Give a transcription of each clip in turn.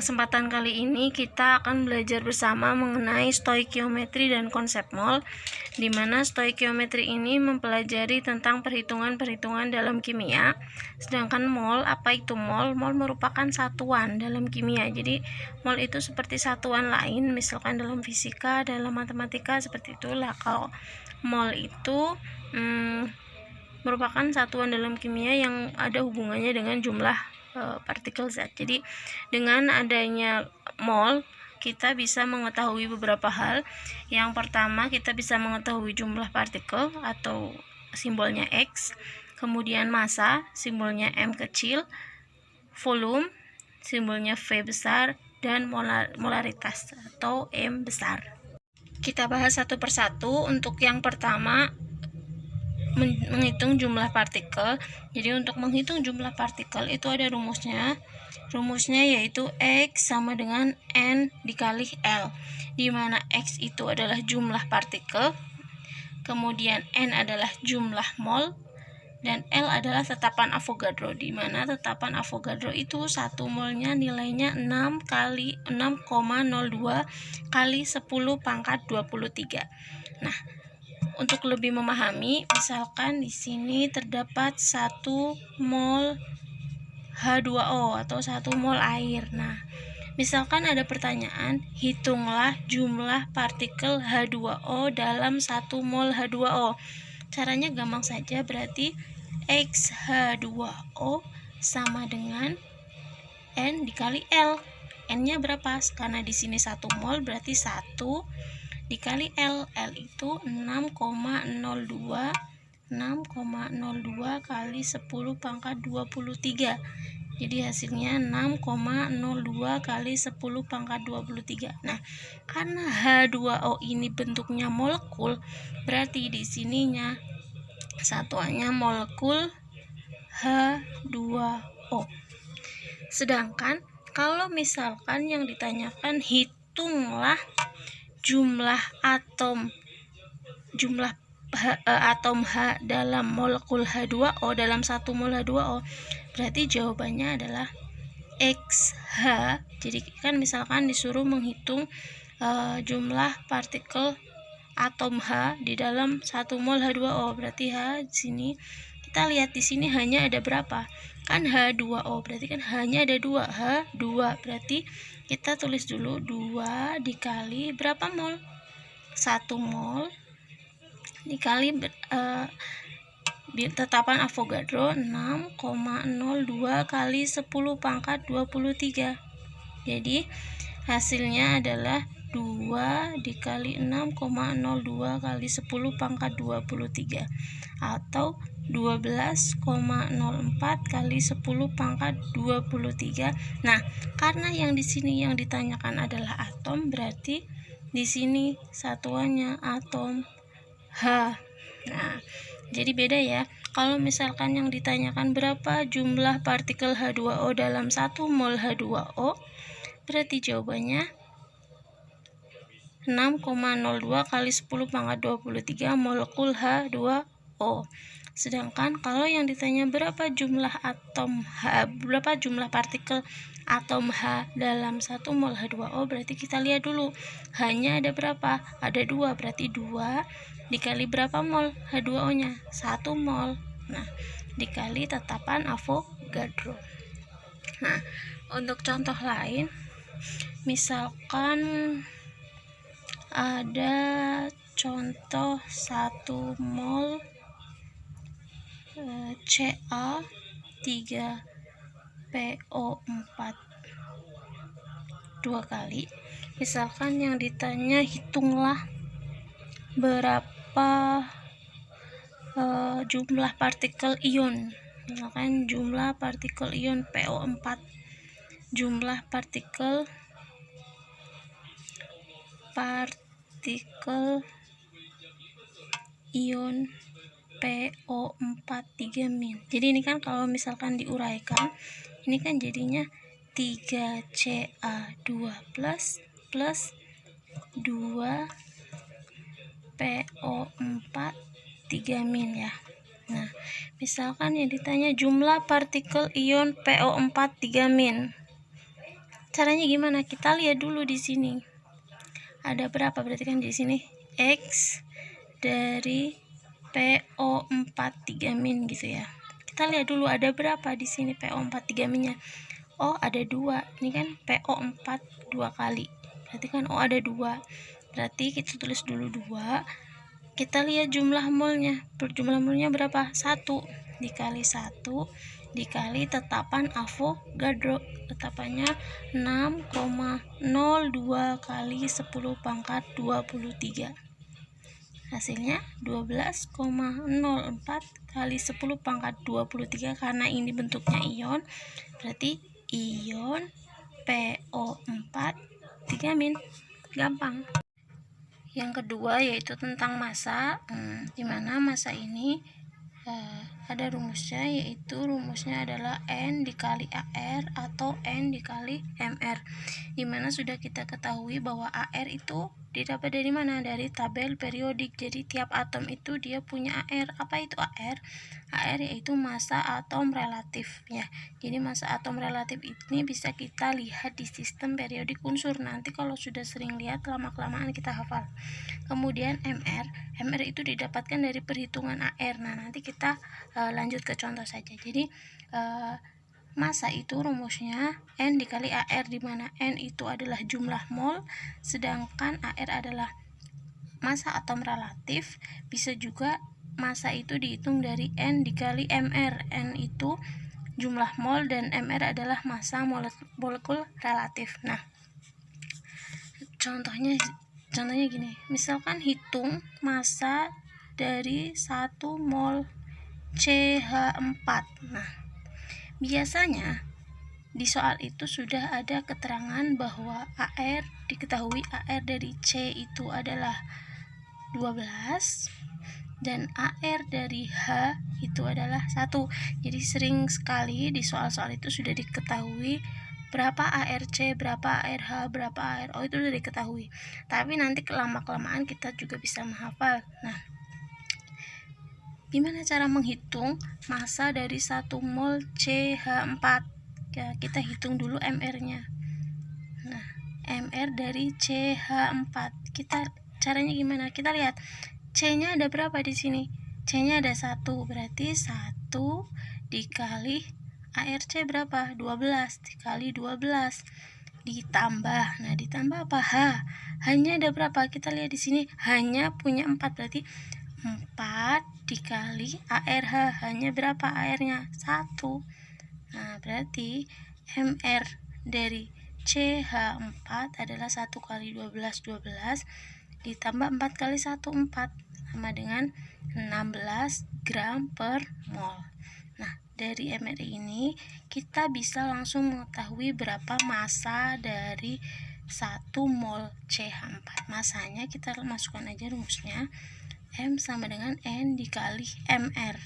kesempatan kali ini kita akan belajar bersama mengenai stoikiometri dan konsep mol, di mana stoikiometri ini mempelajari tentang perhitungan-perhitungan dalam kimia. Sedangkan mol, apa itu mol? Mol merupakan satuan dalam kimia. Jadi mol itu seperti satuan lain, misalkan dalam fisika, dalam matematika seperti itulah. Kalau mol itu merupakan satuan dalam kimia yang ada hubungannya dengan jumlah partikel zat. Jadi dengan adanya mol kita bisa mengetahui beberapa hal. Yang pertama, kita bisa mengetahui jumlah partikel atau simbolnya X, kemudian massa simbolnya M kecil, volume simbolnya V besar, dan molaritas atau M besar. Kita bahas satu persatu. Untuk yang pertama, menghitung jumlah partikel. Jadi untuk menghitung jumlah partikel itu ada rumusnya. Rumusnya yaitu X sama dengan N dikali L, di mana X itu adalah jumlah partikel, kemudian N adalah jumlah mol, dan L adalah tetapan Avogadro, di mana tetapan Avogadro itu 1 molnya nilainya 6,02 kali 10 pangkat 23. Nah, untuk lebih memahami, misalkan di sini terdapat 1 mol H2O atau 1 mol air. Nah, misalkan ada pertanyaan, hitunglah jumlah partikel H2O dalam 1 mol H2O. Caranya gampang saja, berarti X H2O sama dengan N dikali L. N-nya berapa? Karena di sini 1 mol berarti 1 dikali L. L itu 6,02 kali 10 pangkat 23. Jadi hasilnya 6,02 kali 10 pangkat 23. Nah, karena H2O ini bentuknya molekul, berarti di sininya satuannya molekul H2O. Sedangkan kalau misalkan yang ditanyakan hitunglah jumlah atom H dalam molekul H2O, dalam 1 mol H2O, berarti jawabannya adalah XH. Jadi kan misalkan disuruh menghitung jumlah partikel atom H di dalam 1 mol H2O, berarti H di sini kita lihat di sini hanya ada berapa? Kan H2O, berarti kan hanya ada 2, H2, berarti kita tulis dulu 2 dikali berapa mol? 1 mol dikali tetapan Avogadro 6,02 kali 10 pangkat 23. Jadi hasilnya adalah 2 dikali 6,02 kali 10 pangkat 23 atau 12,04 kali 10 pangkat 23. Nah, karena yang di sini yang ditanyakan adalah atom, berarti di sini satuannya atom H. Nah, jadi beda ya. Kalau misalkan yang ditanyakan berapa jumlah partikel H2O dalam 1 mol H2O, berarti jawabannya 6,02 kali 10 pangkat 23 molekul H2O. Sedangkan kalau yang ditanya berapa jumlah partikel atom H dalam 1 mol H2O, berarti kita lihat dulu hanya ada berapa? Ada 2, berarti 2 dikali berapa mol H2O-nya? 1 mol. Nah, dikali tetapan Avogadro. Nah, untuk contoh lain, misalkan ada contoh 1 mol Ca3PO4 2 kali. Misalkan yang ditanya hitunglah berapa jumlah partikel ion. Misalkan jumlah partikel ion PO4, jumlah partikel ion PO4 3-min. Jadi ini kan kalau misalkan diuraikan, ini kan jadinya 3Ca2 plus 2 PO4 3-min ya. Nah, misalkan yang ditanya jumlah partikel ion PO4 3-min. Caranya gimana? Kita lihat dulu di sini. Ada berapa? Berarti kan di sini X dari PO43 min gitu ya. Kita lihat dulu ada berapa di sini PO43 minnya. Oh, ada 2. Ini kan PO4 2 kali. Berarti kan ada 2. Berarti kita tulis dulu 2. Kita lihat jumlah molnya. Jumlah molnya berapa? 1 dikali 1 dikali tetapan Avogadro. Tetapannya 6,02 kali 10 pangkat 23. Hasilnya 12,04 kali 10 pangkat 23. Karena ini bentuknya ion, berarti ion PO4 3 min. Gampang. Yang kedua yaitu tentang massa, dimana massa ini ada rumusnya, yaitu rumusnya adalah N dikali AR atau N dikali MR, dimana sudah kita ketahui bahwa AR itu didapat dari mana? Dari tabel periodik. Jadi tiap atom itu dia punya AR. Apa itu AR? AR yaitu massa atom relatif ya. Jadi massa atom relatif ini bisa kita lihat di sistem periodik unsur. Nanti kalau sudah sering lihat, lama-kelamaan kita hafal. Kemudian MR itu didapatkan dari perhitungan AR. Nah, nanti kita lanjut ke contoh saja. Jadi massa itu rumusnya N dikali AR, di mana N itu adalah jumlah mol, sedangkan AR adalah massa atom relatif. Bisa juga massa itu dihitung dari N dikali MR. N itu jumlah mol dan MR adalah massa molekul relatif. Nah, contohnya gini, misalkan hitung massa dari 1 mol CH4. Nah, biasanya di soal itu sudah ada keterangan bahwa AR, diketahui AR dari C itu adalah 12 dan AR dari H itu adalah 1. Jadi sering sekali di soal-soal itu sudah diketahui berapa ARC, berapa ARH, berapa ARO, itu sudah diketahui. Tapi nanti lama-kelamaan kita juga bisa menghafal. Nah, gimana cara menghitung massa dari 1 mol CH4? Ya, kita hitung dulu MR-nya. Nah, MR dari CH4. Caranya gimana? Kita lihat C-nya ada berapa di sini? C-nya ada 1, berarti 1 dikali ARC berapa? 12 dikali 12 ditambah. Nah, ditambah apa? H. H-nya ada berapa? Kita lihat di sini H-nya punya 4, berarti 4 dikali ARH. H-nya berapa? AR-nya 1. Nah, berarti MR dari CH4 adalah 1 kali 12 ditambah 4 kali 1 4, sama dengan 16 gram per mol. Nah, dari MR ini kita bisa langsung mengetahui berapa massa dari 1 mol CH4. Massanya kita masukkan aja rumusnya, M sama dengan N dikali MR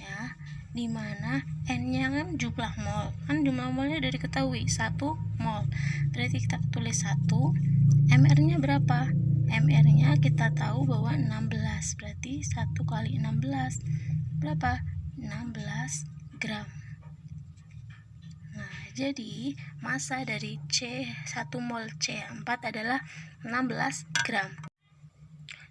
ya, dimana N-nya kan jumlah mol, kan jumlah molnya udah diketahui 1 mol, berarti kita tulis 1. MR-nya berapa? MR-nya kita tahu bahwa 16, berarti 1 kali 16 berapa? 16 gram. Nah, jadi massa dari 1 mol C4 adalah 16 gram.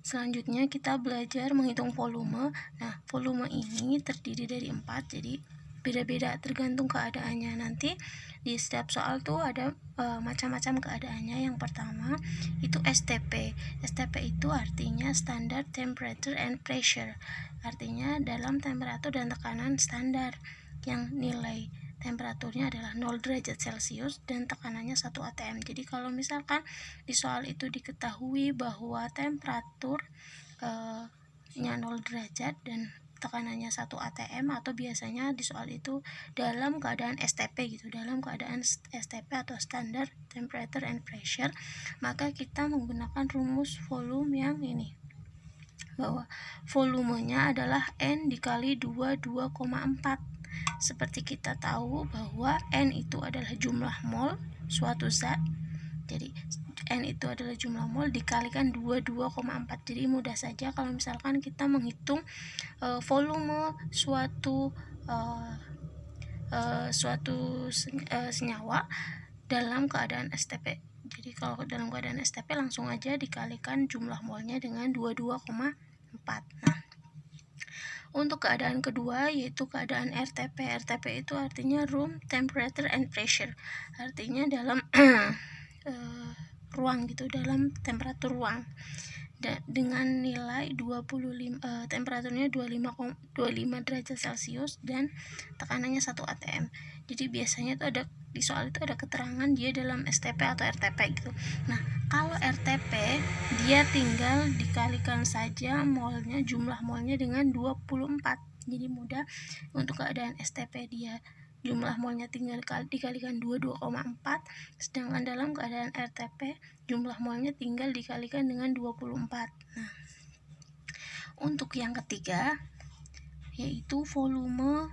Selanjutnya kita belajar menghitung volume. Nah, volume ini terdiri dari 4, jadi beda-beda tergantung keadaannya. Nanti di setiap soal tuh ada macam-macam keadaannya. Yang pertama itu STP. STP itu artinya Standard Temperature and Pressure. Artinya dalam temperatur dan tekanan standar, yang nilai temperaturnya adalah 0 derajat Celcius dan tekanannya 1 atm. Jadi kalau misalkan di soal itu diketahui bahwa temperatur nya 0 derajat dan tekanannya 1 atm, atau biasanya di soal itu dalam keadaan STP gitu, dalam keadaan STP atau Standard Temperature and Pressure, maka kita menggunakan rumus volume yang ini, bahwa volumenya adalah N dikali 2,4. Seperti kita tahu bahwa N itu adalah jumlah mol suatu zat, jadi N itu adalah jumlah mol dikalikan 2,4. Jadi mudah saja kalau misalkan kita menghitung volume suatu senyawa, dalam keadaan STP. Jadi kalau dalam keadaan STP langsung aja dikalikan jumlah molnya dengan 22,4. Nah, untuk keadaan kedua yaitu keadaan RTP. RTP itu artinya room temperature and pressure. Artinya dalam ruang gitu, dalam temperatur ruang. Dengan nilai 25 temperaturnya 25 derajat Celcius dan tekanannya 1 atm. Jadi biasanya itu ada di soal itu ada keterangan dia dalam STP atau RTP gitu. Nah, kalau RTP dia tinggal dikalikan saja molnya, jumlah molnya dengan 24. Jadi mudah. Untuk keadaan STP dia jumlah molnya tinggal dikalikan 22,4, sedangkan dalam keadaan RTP jumlah molnya tinggal dikalikan dengan 24. Nah, untuk yang ketiga yaitu volume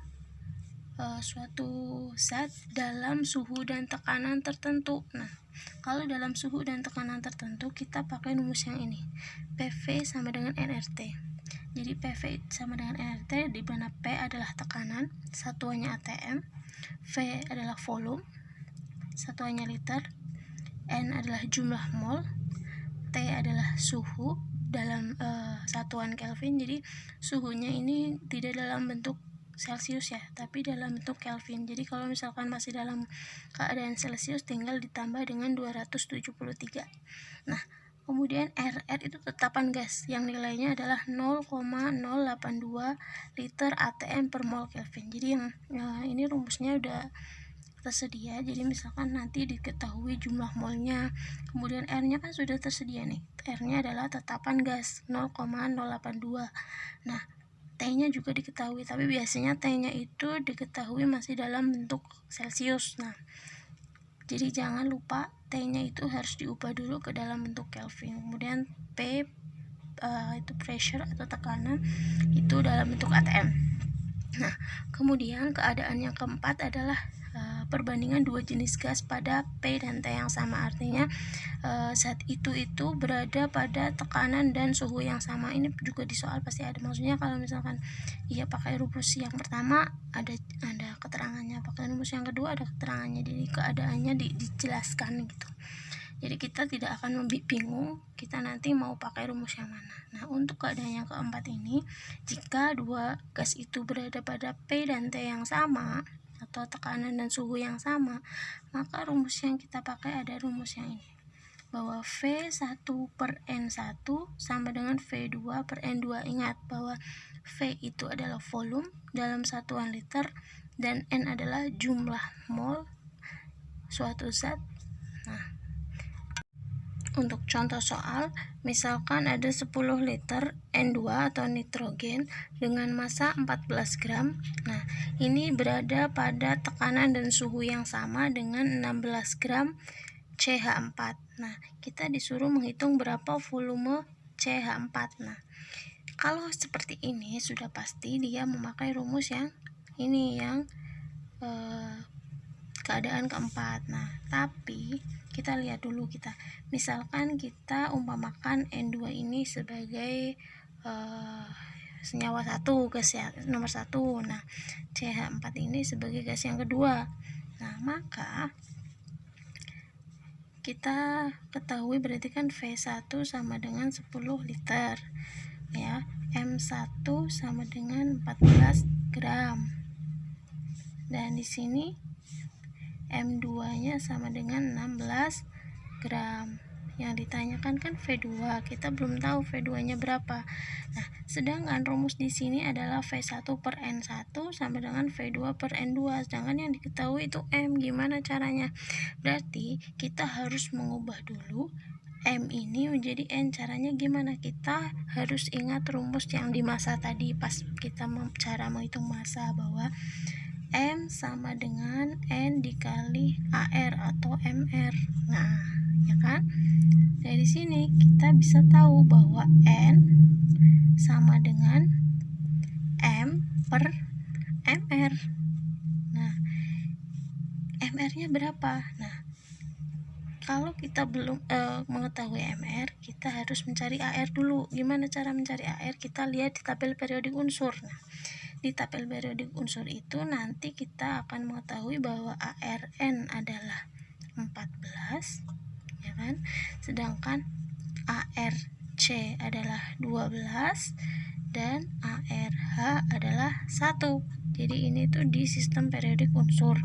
suatu zat dalam suhu dan tekanan tertentu. Nah, kalau dalam suhu dan tekanan tertentu kita pakai rumus yang ini. PV sama dengan nRT. Jadi PV sama dengan nRT, di mana P adalah tekanan, satuannya atm, V adalah volume, satuannya liter, N adalah jumlah mol, T adalah suhu dalam satuan Kelvin. Jadi suhunya ini tidak dalam bentuk Celcius ya, tapi dalam bentuk Kelvin. Jadi kalau misalkan masih dalam keadaan Celcius tinggal ditambah dengan 273. Nah, kemudian RR itu tetapan gas yang nilainya adalah 0,082 liter atm per mol Kelvin. Jadi yang ini rumusnya udah tersedia. Jadi misalkan nanti diketahui jumlah molnya, kemudian R-nya kan sudah tersedia nih. R-nya adalah tetapan gas 0,082. Nah, T-nya juga diketahui, tapi biasanya T-nya itu diketahui masih dalam bentuk Celcius. Nah, jadi jangan lupa T-nya itu harus diubah dulu ke dalam bentuk Kelvin. Kemudian P itu pressure atau tekanan itu dalam bentuk atm. Nah, kemudian keadaan yang keempat adalah perbandingan dua jenis gas pada P dan T yang sama. Artinya zat itu berada pada tekanan dan suhu yang sama. Ini juga di soal pasti ada. Maksudnya kalau misalkan ia pakai rumus yang pertama ada keterangannya, pakai rumus yang kedua ada keterangannya. Jadi keadaannya dijelaskan gitu. Jadi kita tidak akan bingung kita nanti mau pakai rumus yang mana. Nah, untuk keadaan yang keempat ini, jika dua gas itu berada pada P dan T yang sama atau tekanan dan suhu yang sama, maka rumus yang kita pakai ada rumus yang ini, bahwa V1 per N1 sama dengan V2 per N2. Ingat bahwa V itu adalah volume dalam satuan liter dan N adalah jumlah mol suatu zat. Nah, untuk contoh soal, misalkan ada 10 liter N2 atau nitrogen dengan massa 14 gram. Nah, ini berada pada tekanan dan suhu yang sama dengan 16 gram CH4. Nah, kita disuruh menghitung berapa volume CH4. Nah, kalau seperti ini sudah pasti dia memakai rumus yang ini, yang keadaan keempat. Nah, tapi kita lihat dulu, misalkan kita umpamakan N2 ini sebagai senyawa satu, gas ya, nomor 1. Nah, CH4 ini sebagai gas yang kedua. Nah, maka kita ketahui berarti kan V1 sama dengan 10 liter ya, M1 sama dengan 14 gram, dan di sini M2 nya sama dengan 16 gram. Yang ditanyakan kan V2, kita belum tahu V2 nya berapa. Nah, sedangkan rumus di sini adalah V1 per N1 sama dengan V2 per N2, sedangkan yang diketahui itu M. Gimana caranya? Berarti kita harus mengubah dulu M ini menjadi N. Caranya gimana? Kita harus ingat rumus yang di massa tadi pas kita cara menghitung massa, bahwa M sama dengan N dikali AR atau MR. Nah, ya kan? Dari sini kita bisa tahu bahwa N sama dengan M per MR. Nah, MR-nya berapa? Nah, kalau kita belum mengetahui MR, kita harus mencari AR dulu. Gimana cara mencari AR? Kita lihat di tabel periodik unsur. Nah, di tabel periodik unsur itu nanti kita akan mengetahui bahwa ARN adalah 14, ya kan? Sedangkan ARC adalah 12 dan ARH adalah 1. Jadi ini tuh di sistem periodik unsur.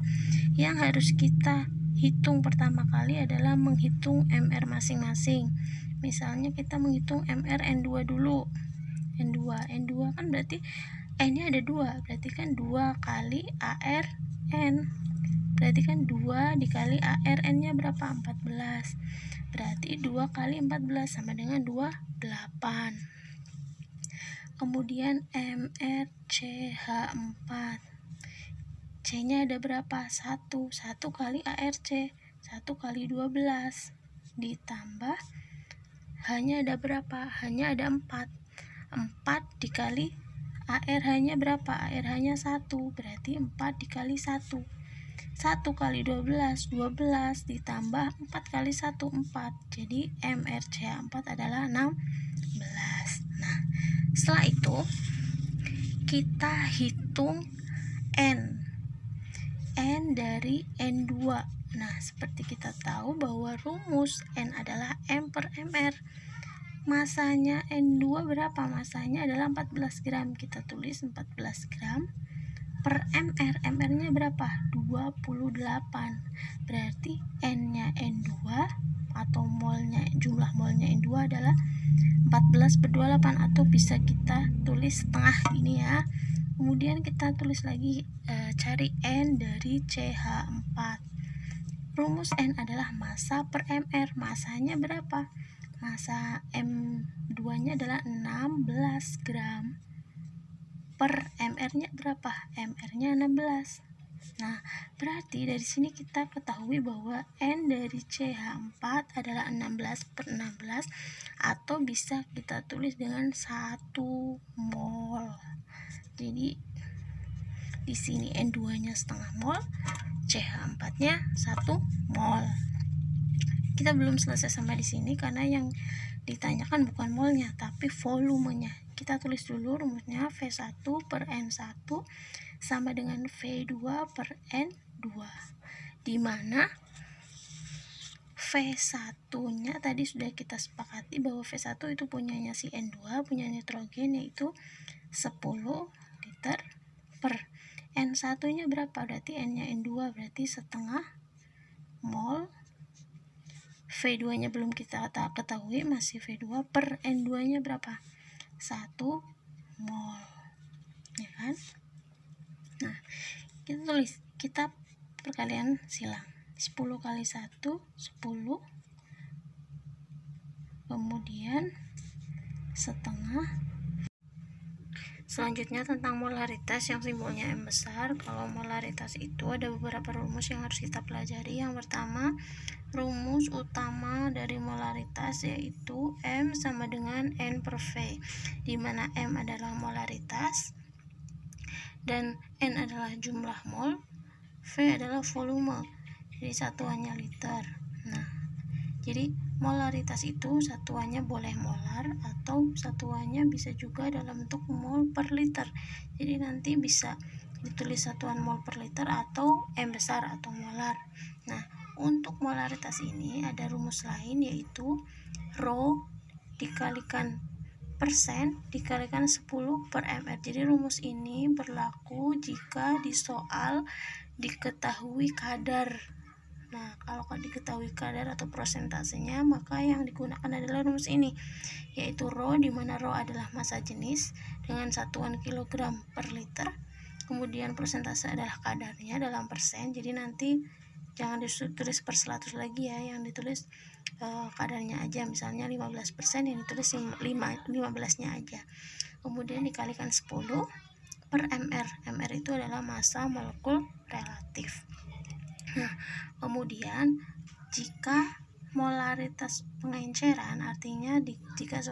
Yang harus kita hitung pertama kali adalah menghitung MR masing-masing. Misalnya kita menghitung MR N2 dulu. N2 kan berarti N-nya ada 2, berarti kan 2 kali ARN. Berarti kan 2 dikali ARN-nya berapa? 14. Berarti 2 kali 14 sama dengan 28. Kemudian MRCH4. C-nya ada berapa? 1. 1 kali ARC. 1 kali 12. Ditambah H-nya ada berapa? H-nya ada 4. 4 dikali ARH-nya berapa? ARH-nya 1. Berarti 4 dikali 1. 1 kali 12, 12 ditambah 4 kali 1, 4. Jadi MRCH4 adalah 16. Nah, setelah itu kita hitung N dari N2. Nah, seperti kita tahu bahwa rumus N adalah M per MR. Masanya N2 berapa? Masanya adalah 14 gram. Kita tulis 14 gram per MR. MR-nya berapa? 28. Berarti N-nya N2 atau jumlah molnya N2 adalah 14 per 28, atau bisa kita tulis setengah gini ya. Kemudian kita tulis lagi cari N dari CH4. Rumus N adalah massa per MR. Masanya berapa? Massa M2-nya adalah 16 gram. Per MR-nya berapa? MR-nya 16. Nah, berarti dari sini kita ketahui bahwa N dari CH4 adalah 16 per 16, atau bisa kita tulis dengan 1 mol. Jadi di sini N2-nya setengah mol, CH4-nya 1 mol. Kita belum selesai sampai di sini karena yang ditanyakan bukan molnya tapi volumenya. Kita tulis dulu rumusnya. V1 per N1 sama dengan V2 per N2, di mana V1-nya tadi sudah kita sepakati bahwa V1 itu punyanya si N2, punya nitrogen, yaitu 10 liter per N1-nya berapa? Berarti N-nya N2, berarti setengah mol. V2-nya belum kita ketahui, masih V2 per N2-nya berapa? 1 mol, ya kan? Nah, kita perkalian silang. 10 kali 1 10, kemudian setengah. Selanjutnya tentang molaritas yang simbolnya M besar. Kalau molaritas itu ada beberapa rumus yang harus kita pelajari. Yang pertama, rumus utama dari molaritas yaitu M sama dengan N per V, di mana M adalah molaritas dan N adalah jumlah mol, V adalah volume, jadi satuannya liter. Nah, jadi molaritas itu satuannya boleh molar atau satuannya bisa juga dalam bentuk mol per liter. Jadi nanti bisa ditulis satuan mol per liter atau M besar atau molar. Nah, untuk molaritas ini ada rumus lain yaitu rho dikalikan persen dikalikan 10 per mr. Jadi rumus ini berlaku jika di soal diketahui kadar. Nah, kalau diketahui kadar atau persentasenya, maka yang digunakan adalah rumus ini, yaitu rho, di mana rho adalah massa jenis dengan satuan kilogram per liter. Kemudian persentase adalah kadarnya dalam persen. Jadi nanti jangan ditulis per 100 lagi ya, yang ditulis kadarnya aja. Misalnya 15%, yang ditulis 15-nya aja. Kemudian dikalikan 10 per mr. Mr itu adalah massa molekul relatif. Nah, kemudian jika molaritas pengenceran, artinya jika